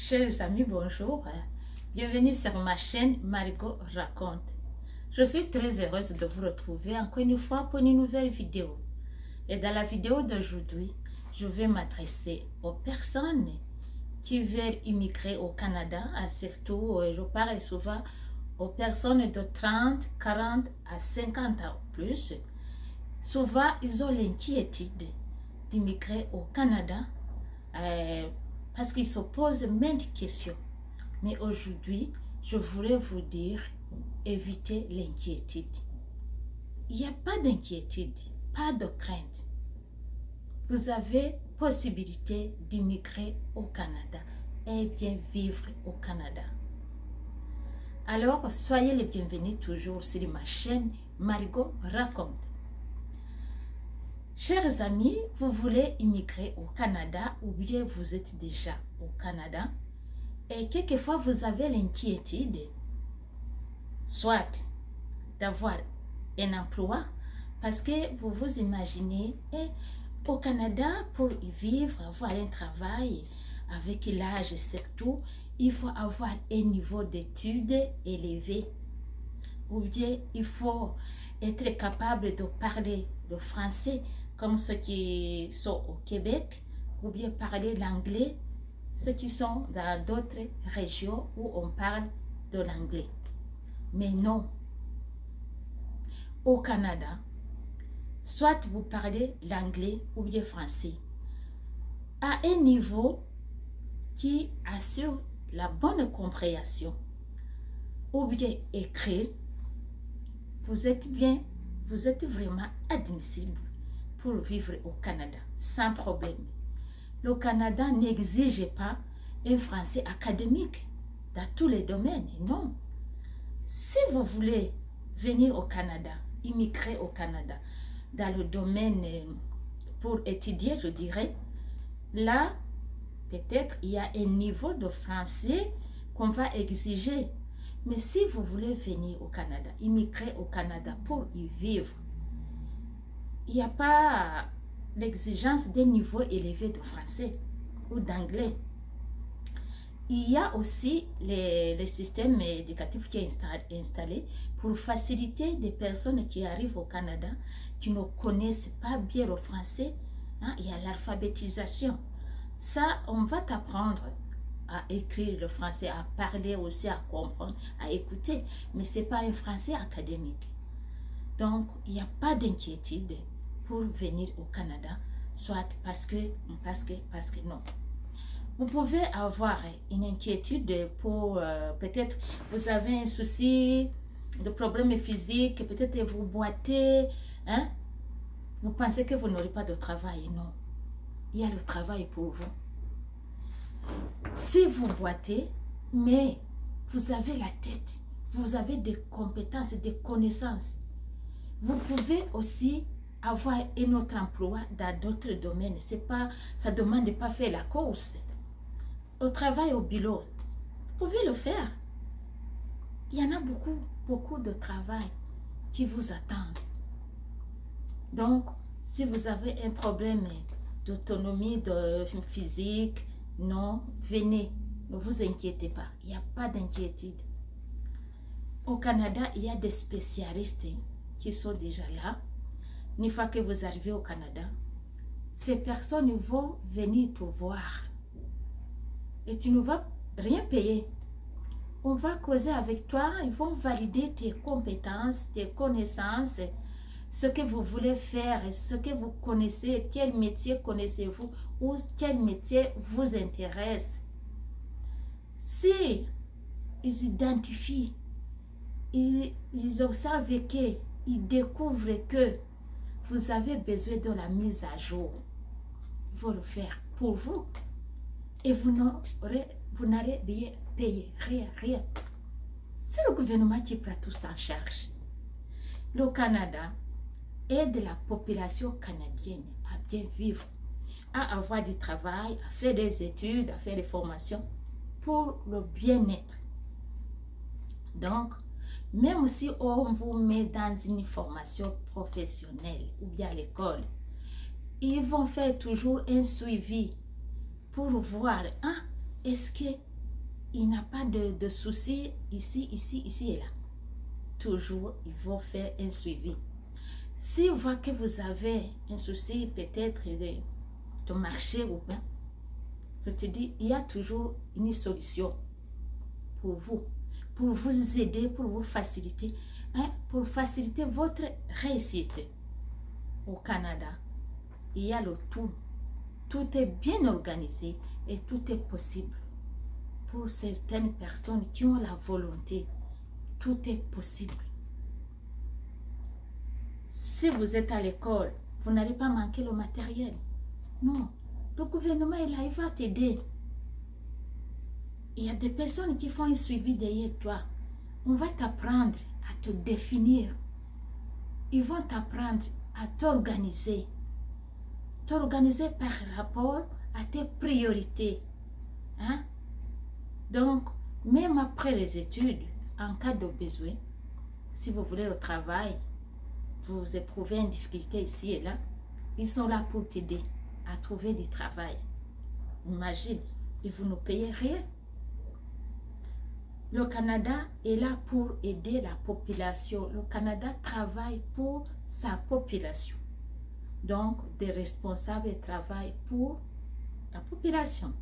Chers amis, bonjour. Bienvenue sur ma chaîne Margot Raconte. Je suis très heureuse de vous retrouver encore une fois pour une nouvelle vidéo. Et dans la vidéo d'aujourd'hui, je vais m'adresser aux personnes qui veulent immigrer au Canada, surtout, je parle souvent aux personnes de 30, 40 à 50 ans ou plus. Souvent, ils ont l'inquiétude d'immigrer au Canada parce qu'ils se posent maintes questions. Mais aujourd'hui, je voulais vous dire, évitez l'inquiétude. Il n'y a pas d'inquiétude, pas de crainte. Vous avez possibilité d'immigrer au Canada et bien vivre au Canada. Alors, soyez les bienvenus toujours sur ma chaîne Margot Raconte. Chers amis, vous voulez immigrer au Canada ou bien vous êtes déjà au Canada et quelquefois vous avez l'inquiétude, soit d'avoir un emploi parce que vous vous imaginez au Canada pour y vivre, avoir un travail avec l'âge surtout, il faut avoir un niveau d'études élevé ou bien il faut être capable de parler le français comme ceux qui sont au Québec, ou bien parler l'anglais, ceux qui sont dans d'autres régions où on parle de l'anglais. Mais non, au Canada, soit vous parlez l'anglais ou bien français, à un niveau qui assure la bonne compréhension, ou bien écrire, vous êtes vraiment admissible pour vivre au Canada, sans problème. Le Canada n'exige pas un français académique dans tous les domaines, non. Si vous voulez venir au Canada, immigrer au Canada, dans le domaine pour étudier, je dirais, là, peut-être il y a un niveau de français qu'on va exiger. Mais si vous voulez venir au Canada, immigrer au Canada pour y vivre, il n'y a pas l'exigence d'un niveau élevé de français ou d'anglais. Il y a aussi le système éducatif qui est installé pour faciliter des personnes qui arrivent au Canada, qui ne connaissent pas bien le français. Il y a l'alphabétisation. Ça, on va t'apprendre à écrire le français, à parler aussi, à comprendre, à écouter. Mais ce n'est pas un français académique. Donc, il n'y a pas d'inquiétude pour venir au Canada, soit parce que non. Vous pouvez avoir une inquiétude pour, peut-être, vous avez un souci de problème physique, peut-être vous boitez, vous pensez que vous n'aurez pas de travail. Non, il y a le travail pour vous. Si vous boitez, mais vous avez la tête, vous avez des compétences, des connaissances, vous pouvez aussi avoir un autre emploi dans d'autres domaines. Ça ne demande pas faire la course. Au travail au bureau, vous pouvez le faire. Il y en a beaucoup de travail qui vous attendent. Donc, si vous avez un problème d'autonomie, de physique, non, venez, ne vous inquiétez pas. Il n'y a pas d'inquiétude. Au Canada, il y a des spécialistes qui sont déjà là. Une fois que vous arrivez au Canada, ces personnes vont venir te voir. Et tu ne vas rien payer. On va causer avec toi, ils vont valider tes compétences, tes connaissances, ce que vous voulez faire, ce que vous connaissez, quel métier connaissez-vous ou quel métier vous intéresse. Si ils identifient, ils observent qu'ils découvrent que vous avez besoin de la mise à jour, ils vont le faire pour vous. Et vous n'allez rien payer, rien. C'est le gouvernement qui prend tout ça en charge. Le Canada aide la population canadienne à bien vivre, à avoir du travail, à faire des études, à faire des formations pour le bien-être. Donc, même si on vous met dans une formation professionnelle ou bien à l'école, ils vont faire toujours un suivi pour voir, est-ce que il n'a pas de soucis ici, ici et là. Toujours, il faut faire un suivi. Si vous voyez que vous avez un souci peut-être de marcher ou bien, je te dis, il y a toujours une solution pour vous aider, pour vous faciliter, hein, pour faciliter votre réussite. Au Canada, il y a le tout. Tout est bien organisé et tout est possible. Pour certaines personnes qui ont la volonté, tout est possible. Si vous êtes à l'école, vous n'allez pas manquer le matériel. Non, le gouvernement est là, il va t'aider. Il y a des personnes qui font un suivi derrière toi. On va t'apprendre à te définir. Ils vont t'apprendre à t'organiser. T'organiser par rapport à tes priorités. Hein? Donc, même après les études, en cas de besoin, si vous voulez le travail, vous éprouvez une difficulté ici et là, ils sont là pour t'aider à trouver du travail. Imagine, et vous ne payez rien. Le Canada est là pour aider la population. Le Canada travaille pour sa population. Donc, des responsables travaillent pour la population.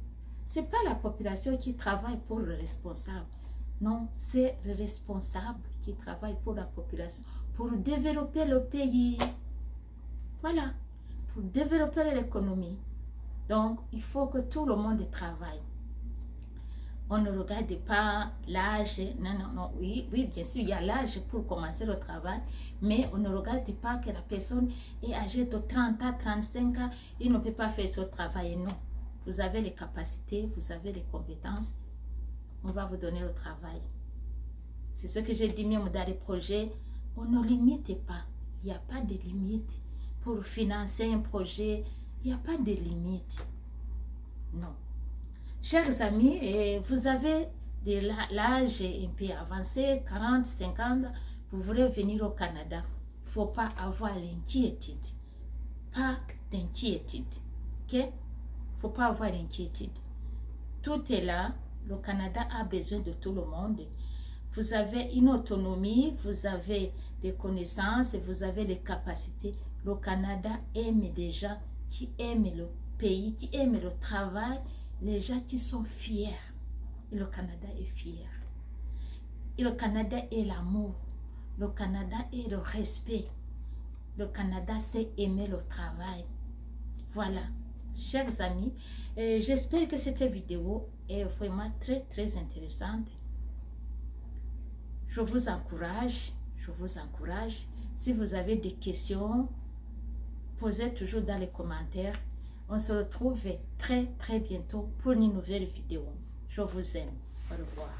Ce n'est pas la population qui travaille pour le responsable. Non, c'est le responsable qui travaille pour la population, pour développer le pays. Voilà, pour développer l'économie. Donc, il faut que tout le monde travaille. On ne regarde pas l'âge. Non. Oui, bien sûr, il y a l'âge pour commencer le travail, mais on ne regarde pas que la personne est âgée de 30 ans, 35 ans, il ne peut pas faire ce travail. Non, vous avez les capacités, vous avez les compétences, on va vous donner le travail. C'est ce que j'ai dit même dans les projets, on ne limite pas, il n'y a pas de limite. Pour financer un projet, il n'y a pas de limite. Non. Chers amis, vous avez de l'âge un peu avancé, 40, 50, vous voulez venir au Canada. Il ne faut pas avoir l'inquiétude. Pas d'inquiétude. Ok? Il ne faut pas avoir l'inquiétude. Tout est là. Le Canada a besoin de tout le monde. Vous avez une autonomie, vous avez des connaissances, vous avez des capacités. Le Canada aime des gens qui aiment le pays, qui aiment le travail, les gens qui sont fiers. Et le Canada est fier. Et le Canada est l'amour. Le Canada est le respect. Le Canada sait aimer le travail. Voilà, chers amis, j'espère que cette vidéo est vraiment très intéressante. Je vous encourage. Si vous avez des questions, posez toujours dans les commentaires. On se retrouve très bientôt pour une nouvelle vidéo. Je vous aime. Au revoir.